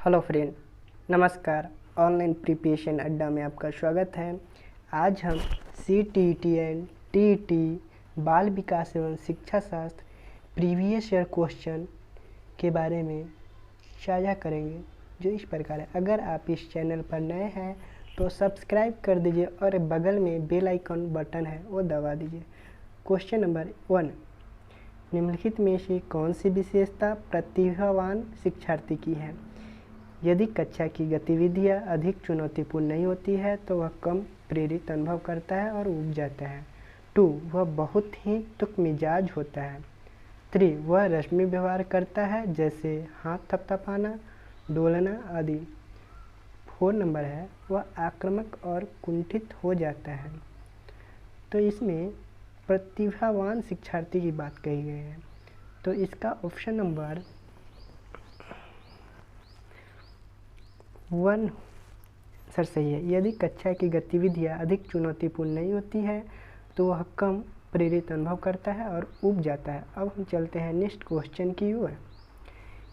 Hello friend, नमस्कार। Online preparation अड्डा में आपका स्वागत है। आज हम CTET एंड TET बाल विकास एवं शिक्षा शास्त्र प्रीवियस ईयर क्वेश्चन के बारे में साझा करेंगे, जो इस प्रकार है। अगर आप इस चैनल पर नए हैं तो सब्सक्राइब कर दीजिए और बगल में बेल आइकन बटन है वो दबा दीजिए। क्वेश्चन नंबर 1, निम्नलिखित में से कौन सी विशेषता प्रतिभावान शिक्षार्थी की है? यदि कक्षा की गतिविधियाँ अधिक चुनौतीपूर्ण नहीं होती है तो वह कम प्रेरित अनुभव करता है और ऊब जाता है। 2, वह बहुत ही तुकमिजाज होता है। 3, वह रस्मी व्यवहार करता है, जैसे हाथ थपथपाना, डोलना आदि। 4 नंबर है, वह आक्रामक और कुंठित हो जाता है। तो इसमें प्रतिभावान शिक्षार्थी की बात कही गई है, तो इसका ऑप्शन नंबर 1 सर सही है। यदि कक्षा की गतिविधियाँ अधिक चुनौतीपूर्ण नहीं होती है तो वह कम प्रेरित अनुभव करता है और ऊब जाता है। अब हम चलते हैं नेक्स्ट क्वेश्चन की ओर।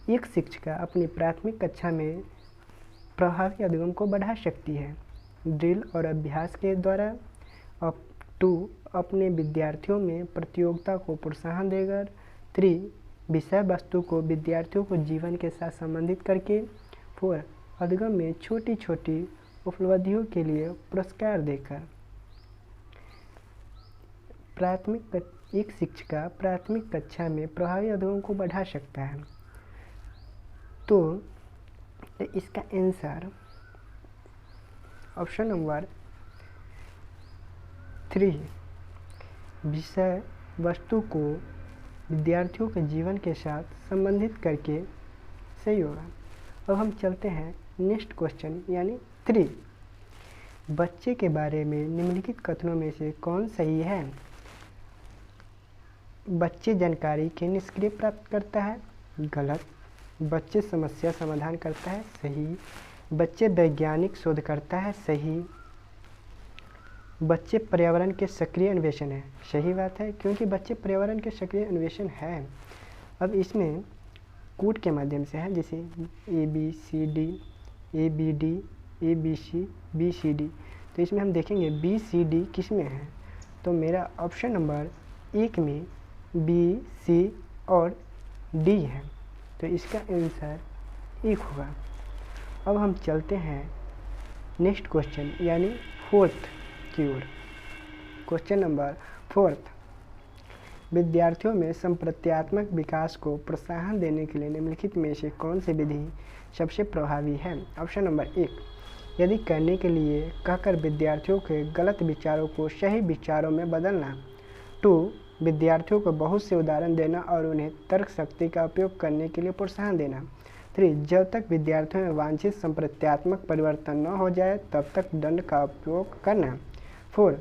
एक शिक्षिका अपनी प्राथमिक कक्षा में प्रभावी अधिगम को बढ़ा सकती है। ड्रिल और अभ्यास के द्वारा। 2, अपने विद्यार्थियों में प्रतियोगिता को प्रोत्साहन देकर। 3, विषय वस्तु को विद्यार्थियों को जीवन के साथ संबंधित करके। 4, अधिगम में छोटी छोटी उपलब्धियों के लिए पुरस्कार देकर। एक शिक्षिका प्राथमिक कक्षा में प्रभावी अधिगम को बढ़ा सकता है। तो इसका आंसर ऑप्शन नंबर 3, विषय वस्तु को विद्यार्थियों के जीवन के साथ संबंधित करके सही होगा। अब हम चलते हैं नेक्स्ट क्वेश्चन यानी 3, बच्चे के बारे में निम्नलिखित कथनों में से कौन सही है? बच्चे जानकारी के निष्क्रिय प्राप्त करता है, गलत। बच्चे समस्या समाधान करता है, सही। बच्चे वैज्ञानिक शोध करता है, सही। बच्चे पर्यावरण के सक्रिय अन्वेषण है, सही बात है, क्योंकि बच्चे पर्यावरण के सक्रिय अन्वेषण है। अब इसमें कोड के माध्यम से है, जैसे ABCD, ABD, ABC, BCD। तो इसमें हम देखेंगे BCD किस में है, तो मेरा ऑप्शन नंबर 1 में B, C और D है, तो इसका आंसर 1 होगा। अब हम चलते हैं नेक्स्ट क्वेश्चन यानी 4th की ओर। क्वेश्चन नंबर 4, विद्यार्थियों में संप्रत्यात्मक विकास को प्रोत्साहन देने के लिए निम्नलिखित में से कौन सी विधि सबसे प्रभावी है? ऑप्शन नंबर 1, यदि करने के लिए कहकर विद्यार्थियों के गलत विचारों को सही विचारों में बदलना। 2, विद्यार्थियों को बहुत से उदाहरण देना और उन्हें तर्क शक्ति का उपयोग करने के लिए प्रोत्साहन देना। 3, जब तक विद्यार्थियों में वांछित संप्रत्यात्मक परिवर्तन न हो जाए तब तक दंड का उपयोग करना। 4,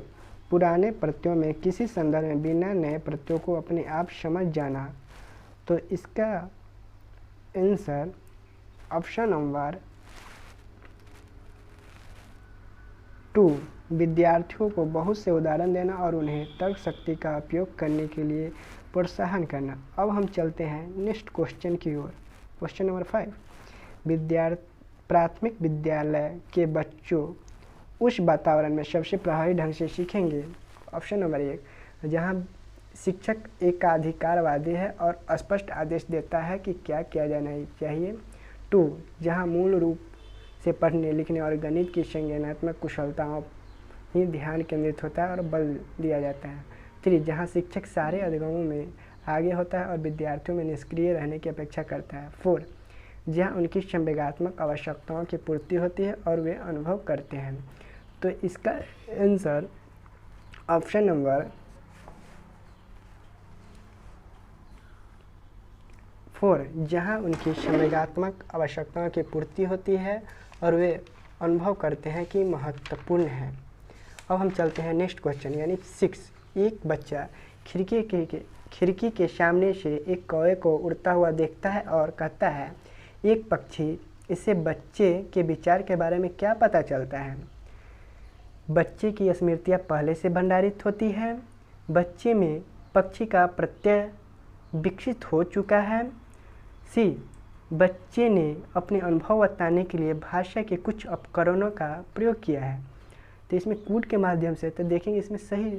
पुराने प्रत्ययों में किसी संदर्भ में बिना नए प्रत्ययों को अपने आप समझ जाना। तो इसका आंसर ऑप्शन नंबर 2, विद्यार्थियों को बहुत से उदाहरण देना और उन्हें तर्क शक्ति का उपयोग करने के लिए प्रोत्साहन करना। अब हम चलते हैं नेक्स्ट क्वेश्चन की ओर। क्वेश्चन नंबर 5, प्राथमिक विद्यालय के बच्चों उस वातावरण में सबसे प्रभावी ढंग से सीखेंगे। ऑप्शन नंबर 1, जहां शिक्षक एकाधिकारवादी है और स्पष्ट आदेश देता है कि क्या किया जाना चाहिए। 2, जहां मूल रूप से पढ़ने लिखने और गणित की संज्ञानात्मक कुशलताओं ही ध्यान केंद्रित होता है और बल दिया जाता है। 3, जहां शिक्षक सारे अधिगमों में आगे होता है और विद्यार्थियों में निष्क्रिय रहने की अपेक्षा करता है। 4, जहां उनकी संवेगात्मक आवश्यकताओं की पूर्ति होती है और वे अनुभव करते हैं। तो इसका आंसर ऑप्शन नंबर 4, जहां उनकी संवेगात्मक आवश्यकताओं की पूर्ति होती है और वे अनुभव करते हैं कि महत्वपूर्ण है। अब हम चलते हैं नेक्स्ट क्वेश्चन यानी 6, एक बच्चा खिड़की के सामने से एक कौवे को उड़ता हुआ देखता है और कहता है, एक पक्षी। इससे बच्चे के विचार के बारे में क्या पता चलता है? बच्चे की स्मृतियाँ पहले से भंडारित होती है। बच्चे में पक्षी का प्रत्यय विकसित हो चुका है। C, बच्चे ने अपने अनुभव बताने के लिए भाषा के कुछ उपकरणों का प्रयोग किया है। तो इसमें कूट के माध्यम से, तो देखेंगे इसमें सही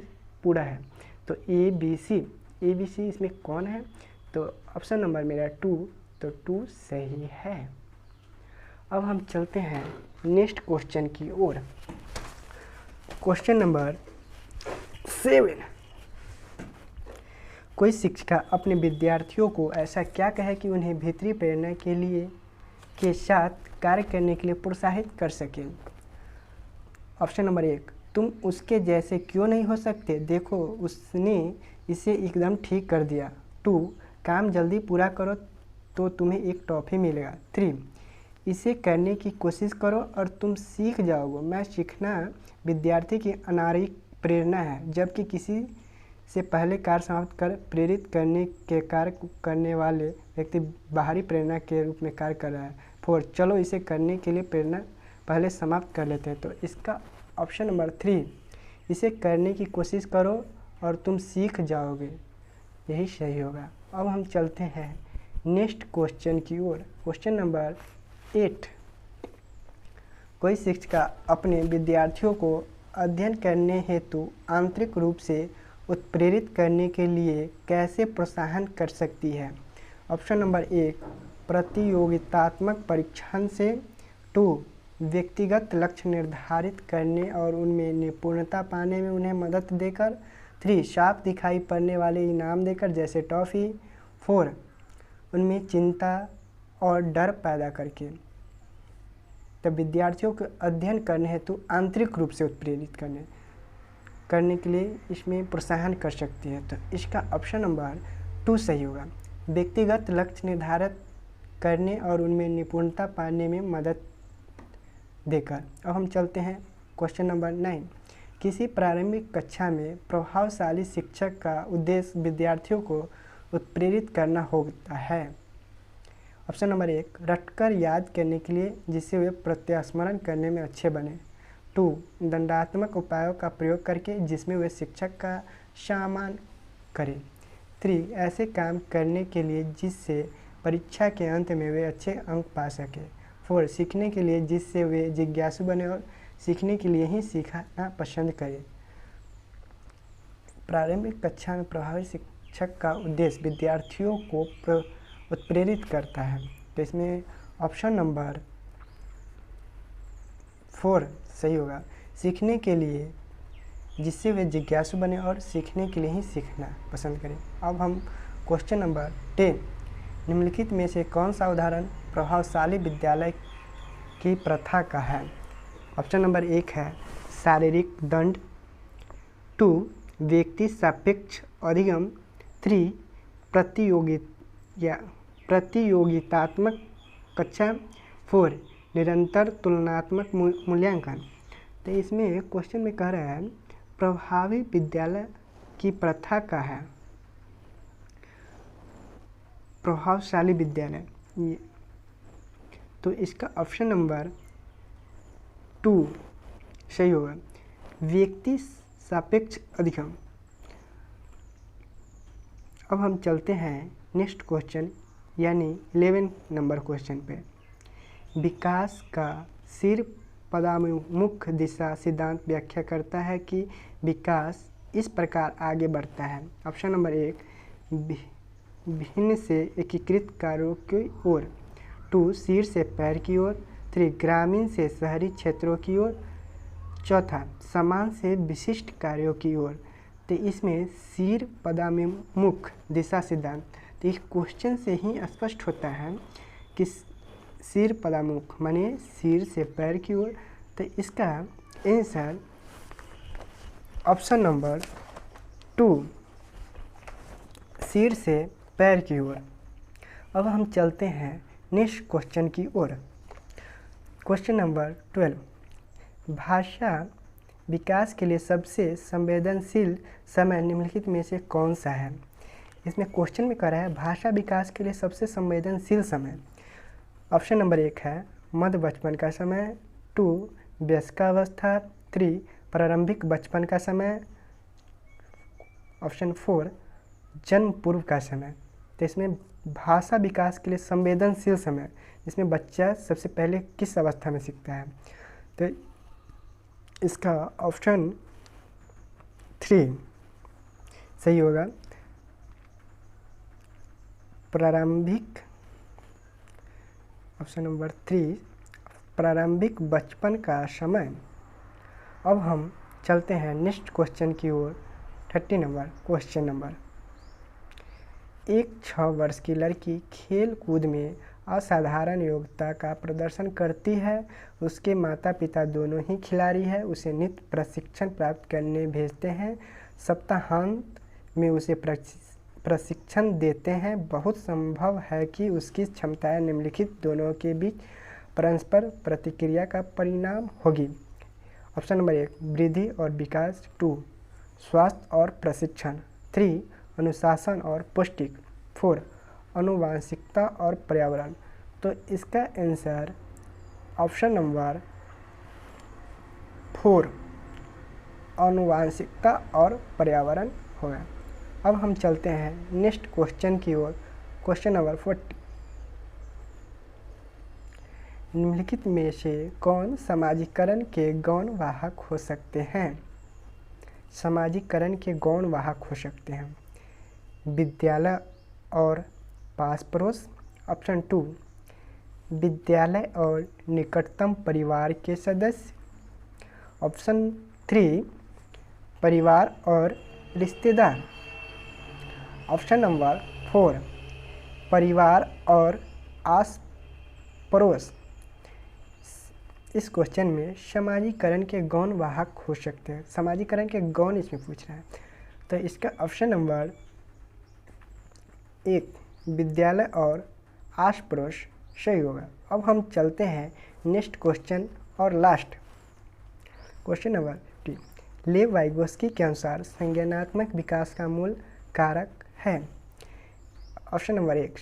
पूरा है। तो ए बी सी इसमें कौन है? तो ऑप्शन नंबर मेरा 2, तो 2 सही है। अब हम चलते हैं नेक्स्ट क्वेश्चन की ओर। Question number 7। कोई शिक्षिका अपने विद्यार्थियों को ऐसा क्या कहे कि उन्हें भीतरी प्रेरणा के साथ कार्य करने के लिए प्रोत्साहित कर सके? ऑप्शन नंबर 1, तुम उसके जैसे क्यों नहीं हो सकते, देखो उसने इसे एकदम ठीक कर दिया। 2, काम जल्दी पूरा करो तो तुम्हें एक टॉफ़ी मिलेगा। 3, इसे करने की कोशिश करो और तुम सीख जाओगे। मैं सीखना विद्यार्थी की अनारिक प्रेरणा है, जबकि किसी से पहले कार्य समाप्त कर प्रेरित करने के कार्य करने वाले व्यक्ति बाहरी प्रेरणा के रूप में कार्य कर रहा है। 4, चलो इसे करने के लिए प्रेरणा पहले समाप्त कर लेते हैं। तो इसका ऑप्शन नंबर 3, इसे करने की कोशिश करो और तुम सीख जाओगे, यही सही होगा। अब हम चलते हैं नेक्स्ट क्वेश्चन की ओर। Question number 8। कोई शिक्षिका अपने विद्यार्थियों को अध्ययन करने हेतु आंतरिक रूप से उत्प्रेरित करने के लिए कैसे प्रोत्साहन कर सकती है? ऑप्शन नंबर 1, प्रतियोगितात्मक परीक्षण से। 2, व्यक्तिगत लक्ष्य निर्धारित करने और उनमें निपुणता पाने में उन्हें मदद देकर। 3, साफ दिखाई पड़ने वाले इनाम देकर जैसे टॉफ़ी। 4, उनमें चिंता और डर पैदा करके। तब विद्यार्थियों को अध्ययन करने हेतु आंतरिक रूप से उत्प्रेरित करने के लिए इसमें प्रोत्साहन कर सकती है। तो इसका ऑप्शन नंबर 2 सही होगा, व्यक्तिगत लक्ष्य निर्धारित करने और उनमें निपुणता पाने में मदद देकर। अब हम चलते हैं क्वेश्चन नंबर 9। किसी प्रारंभिक कक्षा में प्रभावशाली शिक्षक का उद्देश्य विद्यार्थियों को उत्प्रेरित करना होता है। ऑप्शन नंबर 1, रटकर याद करने के लिए जिससे वे प्रत्यास्मरण करने में अच्छे बने। 2, दंडात्मक उपायों का प्रयोग करके जिसमें वे शिक्षक का सम्मान करें। 3, ऐसे काम करने के लिए जिससे परीक्षा के अंत में वे अच्छे अंक पा सकें। 4, सीखने के लिए जिससे वे जिज्ञासु बने और सीखने के लिए ही सीखना पसंद करें। प्रारंभिक कक्षा में प्रभावी शिक्षक का उद्देश्य विद्यार्थियों को उत्प्रेरित करता है। तो इसमें ऑप्शन नंबर 4 सही होगा, सीखने के लिए जिससे वे जिज्ञासु बने और सीखने के लिए ही सीखना पसंद करें। अब हम क्वेश्चन नंबर 10। निम्नलिखित में से कौन सा उदाहरण प्रभावशाली विद्यालय की प्रथा का है? ऑप्शन नंबर 1 है शारीरिक दंड। 2, व्यक्ति सापेक्ष अधिगम। 3, प्रतियोगितात्मक कक्षा। 4, निरंतर तुलनात्मक मूल्यांकन। तो इसमें क्वेश्चन में कह रहा है प्रभावी विद्यालय की प्रथा का है प्रभावशाली विद्यालय, तो इसका ऑप्शन नंबर 2 सही होगा, व्यक्ति सापेक्ष अधिगम। अब हम चलते हैं नेक्स्ट क्वेश्चन यानी 11 नंबर क्वेश्चन पे। विकास का सिर पदानुमुख दिशा सिद्धांत व्याख्या करता है कि विकास इस प्रकार आगे बढ़ता है। ऑप्शन नंबर 1, भिन्न से एकीकृत कार्यों की ओर। 2, सिर से पैर की ओर। 3, ग्रामीण से शहरी क्षेत्रों की ओर। 4, समान से विशिष्ट कार्यों की ओर। तो इसमें सिर पदानुमुख दिशा सिद्धांत, तो इस क्वेश्चन से ही स्पष्ट होता है कि सिर पदामुख माने सिर से पैर की ओर। तो इसका आंसर ऑप्शन नंबर 2, सिर से पैर की ओर। अब हम चलते हैं नेक्स्ट क्वेश्चन की ओर। Question number 12। भाषा विकास के लिए सबसे संवेदनशील समय निम्नलिखित में से कौन सा है? इसमें क्वेश्चन में कह रहा है भाषा विकास के लिए सबसे संवेदनशील समय। ऑप्शन नंबर 1 है मध्य बचपन का समय। 2, वयस्कावस्था। 3, प्रारंभिक बचपन का समय। ऑप्शन 4, जन्म पूर्व का समय। तो इसमें भाषा विकास के लिए संवेदनशील समय, जिसमें बच्चा सबसे पहले किस अवस्था में सीखता है? तो इसका ऑप्शन 3 सही होगा। प्रारंभिक, ऑप्शन नंबर 3 प्रारंभिक बचपन का समय। अब हम चलते हैं नेक्स्ट क्वेश्चन की ओर। 30 नंबर क्वेश्चन नंबर, एक 6 वर्ष की लड़की खेल कूद में असाधारण योग्यता का प्रदर्शन करती है। उसके माता पिता दोनों ही खिलाड़ी हैं। उसे नित्य प्रशिक्षण प्राप्त करने भेजते हैं, सप्ताहांत में उसे प्रशिक्षण देते हैं। बहुत संभव है कि उसकी क्षमताएं निम्नलिखित दोनों के बीच परस्पर प्रतिक्रिया का परिणाम होगी। ऑप्शन नंबर 1 वृद्धि और विकास, 2 स्वास्थ्य और प्रशिक्षण, 3 अनुशासन और पौष्टिक, 4 आनुवंशिकता और पर्यावरण। तो इसका आंसर ऑप्शन नंबर 4 आनुवंशिकता और पर्यावरण होगा। अब हम चलते हैं नेक्स्ट क्वेश्चन की ओर। क्वेश्चन नंबर 40, निम्नलिखित में से कौन समाजीकरण के गौण वाहक हो सकते हैं? समाजीकरण के गौण वाहक हो सकते हैं विद्यालय और पास पड़ोस, ऑप्शन 2 विद्यालय और निकटतम परिवार के सदस्य, ऑप्शन 3 परिवार और रिश्तेदार, ऑप्शन नंबर 4 परिवार और आस पड़ोस। इस क्वेश्चन में समाजीकरण के गौण वाहक हो सकते हैं, समाजीकरण के गौण इसमें पूछ रहा है। तो इसका ऑप्शन नंबर 1 विद्यालय और आस पड़ोस सही होगा। अब हम चलते हैं नेक्स्ट क्वेश्चन और लास्ट क्वेश्चन नंबर 2। लेव वाइगोस्की के अनुसार संज्ञानात्मक विकास का मूल कारक है। ऑप्शन नंबर 1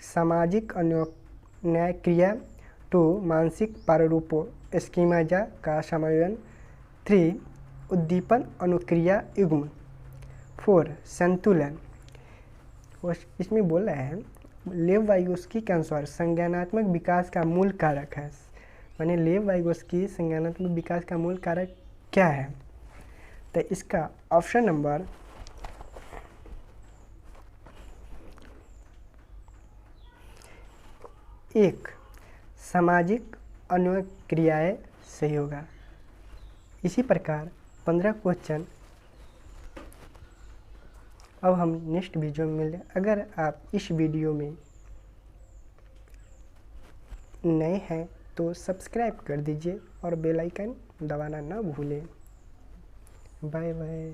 सामाजिक अन्योन्याय क्रिया, 2 मानसिक प्रारूपों स्कीमाजा का समायोजन, 3 उद्दीपन अनुक्रिया युग्म, 4 संतुलन। इसमें बोल रहे हैं लेव वाइगोस्की के अनुसार संज्ञानात्मक विकास का मूल कारक है, माने लेव वाइगोस्की संज्ञानात्मक विकास का मूल कारक क्या है? तो इसका ऑप्शन नंबर 1 सामाजिक अन्वय क्रियाएँ सही होगा। इसी प्रकार 15 क्वेश्चन अब हम नेक्स्ट वीडियो में मिलें। अगर आप इस वीडियो में नए हैं तो सब्सक्राइब कर दीजिए और बेल आइकन दबाना ना भूलें। Bye bye.